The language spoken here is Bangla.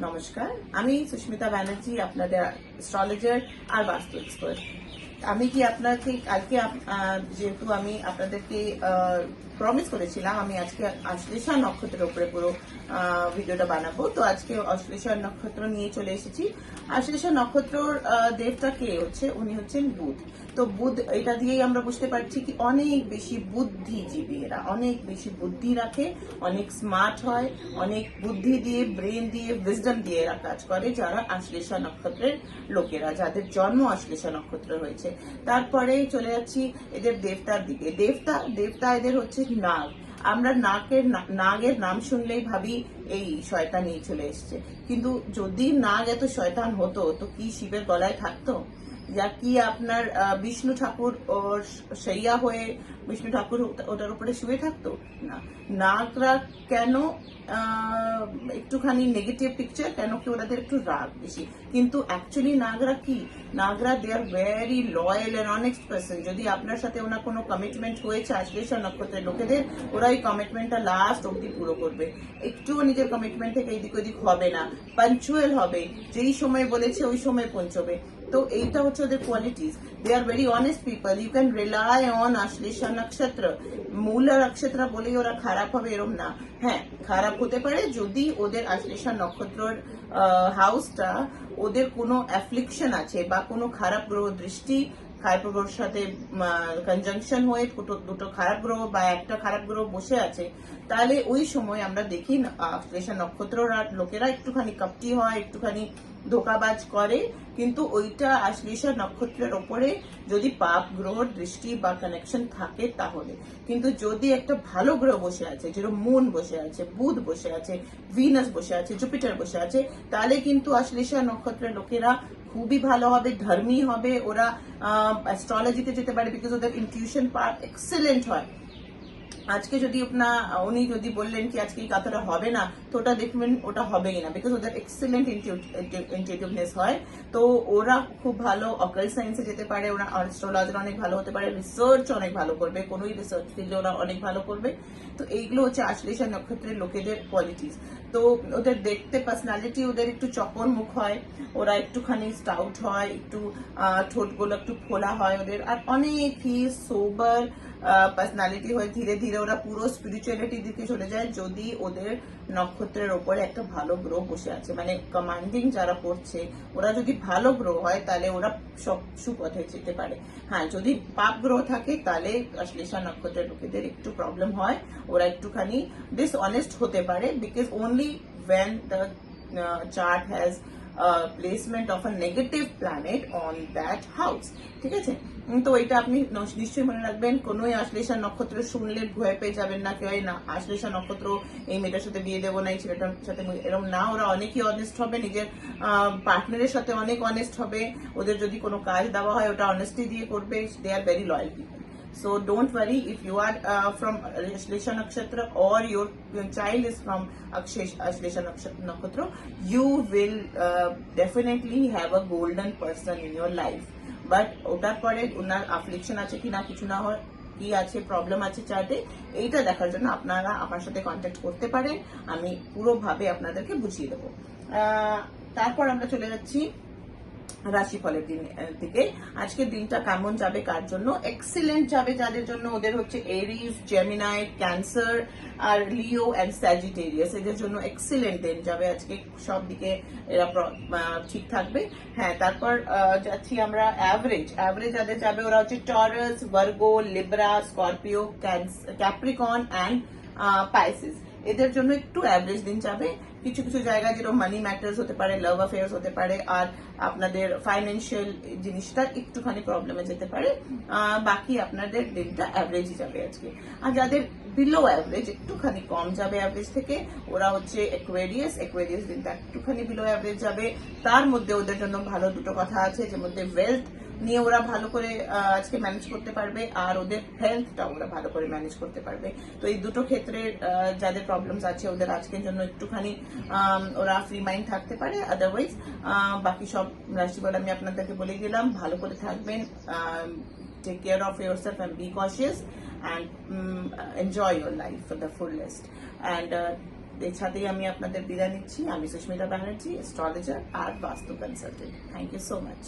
নমস্কার, আমি সুস্মিতা ব্যানার্জি, আপনাদের অ্যাস্ট্রোলজার আর বাস্তু এক্সপার্ট। আমি কি আপনাকে কালকে যেহেতু আমি আপনাদেরকে প্রমিস করেছিলাম আমি আজকে আশ্লেষা নক্ষত্রের উপরে পুরো ভিডিওটা বানাবো, তো আজকে আশ্লেষা নক্ষত্র নিয়ে চলে এসেছি। আশ্লেষা নক্ষত্রর দেবতা কে হচ্ছে, উনি হচ্ছেন বুধ। তো বুধ, এটা দিয়েই আমরা বুঝতে পারছি কি অনেক বেশি বুদ্ধিজীবী, এরা অনেক বেশি বুদ্ধি রাখে, অনেক স্মার্ট হয়, অনেক বুদ্ধি দিয়ে, ব্রেন দিয়ে, উইজডম দিয়ে এরা কাজ করে, যারা আশ্লেষা নক্ষত্রের লোকেরা, যাদের জন্ম আশ্লেষা নক্ষত্র হয়েছে। তারপরে চলে যাচ্ছি এদের দেবতার দিকে। দেবতা এদের হচ্ছে নাগ। আমরা নাগের নাম শুনলেই ভাবি এই শয়তান নিয়ে চলে এসছে, কিন্তু যদি নাগ এত শয়তান হতো তো কি শিবের গলায় থাকতো? যা কি আপনার বিষ্ণু ঠাকুর শৈয়া হয়ে বিষ্ণু ঠাকুর ওটার উপরে শুয়ে থাকতো না। নাগরা কেন একটুখানি নেগেটিভ পিকচার, কেন কি ওনাদের একটু রাগ বেশি, কিন্তু অ্যাকচুয়ালি নাগরা দে আর very loyal and honest person. যদি আপনার সাথে ওনার কোনো কমিটমেন্ট হয়েছে আশ্লেষা নক্ষত্রের লোকেদের, ওরা এই কমিটমেন্টটা লাস্ট অব্দি পুরো করবে, একটুও নিজের কমিটমেন্ট থেকে এদিক ওদিক হবে না, পাঞ্চুয়াল হবে, যেই সময় বলেছে ওই সময় পৌঁছবে। তো এইটা হচ্ছে ওদের qualities. They R very honest people, you can rely on Ashlesha নক্ষত্র। মূল নক্ষত্র বলেই ওরা খারাপ হবে এরম না। হ্যাঁ, খারাপ হতে পারে যদি ওদের আশ্লেষা নক্ষত্রের হাউসটা, ওদের কোনো অ্যাফ্লিকশন আছে বা কোনো খারাপ গ্রহ দৃষ্টি, খারাপ গ্রহের সাথে কনজাংশন হয়ে দুটো খারাপ গ্রহ বা একটা খারাপ গ্রহ বসে আছে, তাহলে ওই সময় আমরা দেখি আশ্লেষা নক্ষত্রর লোকেরা একটুখানি কপটি হয়, একটুখানি ধোকাবাজ করে, কিন্তু ওইটা আশ্লেষা নক্ষত্রের ওপরে যদি পাপ গ্রহর দৃষ্টি বা কানেকশন থাকে তাহলে। কিন্তু যদি একটা ভালো গ্রহ বসে আছে, যেরকম মুন বসে আছে, বুধ বসে আছে, ভিনাস বসে আছে, জুপিটার বসে আছে, তাহলে কিন্তু আশ্লেষা নক্ষত্রের লোকেরা খুবই ভালো হবে, ধর্মী হবে, ওরা অ্যাস্ট্রোলজিতে যেতে পারে, বিকজ ওদের ইনটিউশন পাওয়ার এক্সেলেন্ট হয়। আজকে যদি উনি যদি বললেন কি আজকে এই কথাটা হবে না, তো ওটা দেখবেন ওটা হবেই না, বিকজ ওদের এক্সেলেন্ট ইনটিউটিভনেস হয়। তো ওরা খুব ভালো অকাল্ট সায়েন্সে যেতে পারে, ওরা অ্যাস্ট্রোলজার অনেক ভালো হতে পারে, রিসার্চ অনেক ভালো করবে, কোনোই রিসার্চ ফিল্ডে ওরা অনেক ভালো করবে। তো এইগুলো হচ্ছে আশ্লেষা নক্ষত্রের লোকেদের কোয়ালিটিস। তো ওদের দেখতে পার্সোনালিটি, ওদের একটু চকন মুখ হয়, ওরা একটুখানি স্টাউট হয়, একটু ঠোঁটগুলো একটু ফোলা হয় ওদের, আর অনেকই সোবার পার্সোনালিটি হয়। ধীরে ধীরে ওরা পুরো স্পিরিচুয়ালিটির দিকে চলে যায় যদি ওদের নক্ষত্রের ওপরে একটা ভালো গ্রহ বসে আছে, মানে কমান্ডিং যারা করছে ওরা যদি ভালো গ্রহ হয় তাহলে ওরা সব সুপথে যেতে পারে। হ্যাঁ, যদি পাপ গ্রহ থাকে তাহলে আশ্লেষা নক্ষত্রের লোকেদের একটু প্রবলেম হয়, ওরা একটুখানি ডিসঅনেস্ট হতে পারে, because only when the chart has placement of a negative planet on that house. ঠিক আছে, তো এটা আপনি নিশ্চয়ই মনে রাখবেন। কোনোই আশ্লেষা নক্ষত্র শুনলে ভয় পেয়ে যাবেন না, কেউ না আশ্লেষা নক্ষত্র এই মেয়েটার সাথে বিয়ে দেবো না, এই ছেলেটার সাথে, এরকম না। ওরা অনেকই অনেস্ট হবে, নিজের পার্টনারের সাথে অনেক অনেস্ট হবে, ওদের যদি কোনো কাজ দেওয়া হয় ওটা অনেস্টি দিয়ে করবে। They R very loyal people. So don't worry if you are from Ashlesha Nakshatra or your child is from Ashlesha Nakshatra, you will definitely have a golden person in your life. But ওটার পরে ওনার অ্যাফ্লিকশন আছে কি না, কিছু না হয় কি আছে, প্রবলেম আছে চার্টে, এইটা দেখার জন্য আপনারা আমার সাথে কন্ট্যাক্ট করতে পারেন, আমি পুরোভাবে আপনাদেরকে বুঝিয়ে দেবো। তারপর আমরা চলে যাচ্ছি রাশিফলের দিকে। আজকের দিনটা কেমন যাবে কার জন্য? এক্সিলেন্ট যাবে যাদের জন্য, ওদের হচ্ছে এরিজ, জেমিনাই, ক্যান্সার আর লিও এন্ড স্যাজিটেরিয়াস, এদের জন্য এক্সিলেন্ট দিন যাবে আজকে, সব দিকে এরা ঠিক থাকবে। হ্যাঁ, তারপর যাচ্ছি আমরা অ্যাভারেজ যাদের যাবে, ওরা হচ্ছে Taurus, Virgo, Libra, Scorpio, Capricorn and Pisces, এদের জন্য একটু অ্যাভারেজ দিন যাবে। কিছু কিছু জায়গায় যেরকম মানি ম্যাটার্স হতে পারে, লাভ অ্যাফেয়ার্স হতে পারে, আর আপনাদের ফাইন্যান্সিয়াল জিনিসটা একটুখানি প্রবলেমে যেতে পারে। বাকি আপনাদের দিনটা অ্যাভারেজই যাবে আজকে। আর যাদের বিলো অ্যাভারেজ, একটুখানি কম যাবে অ্যাভারেজ থেকে, ওরা হচ্ছে অ্যাকোয়ারিয়াস দিনটা একটুখানি বিলো অ্যাভারেজ যাবে। তার মধ্যে ওদের জন্য ভালো দুটো কথা আছে, যে মধ্যে ওয়েলথ নিয়ে ওরা ভালো করে আজকে ম্যানেজ করতে পারবে, আর ওদের হেলথটা ওরা ভালো করে ম্যানেজ করতে পারবে। তো এই দুটো ক্ষেত্রে যাদের প্রবলেমস আছে ওদের আজকের জন্য একটুখানি ওরা ফ্রি মাইন্ড থাকতে পারে। আদারওয়াইজ বাকি সব রাশিফল আমি আপনাদেরকে বলে দিলাম। ভালো করে থাকবেন, take care of yourself and be cautious and enjoy your life for the fullest. And এর সাথেই আমি আপনাদের বিদায় নিচ্ছি। আমি সুস্মিতা ব্যানার্জি, অ্যাস্ট্রোলজার আর vastu consultant. Thank you so much.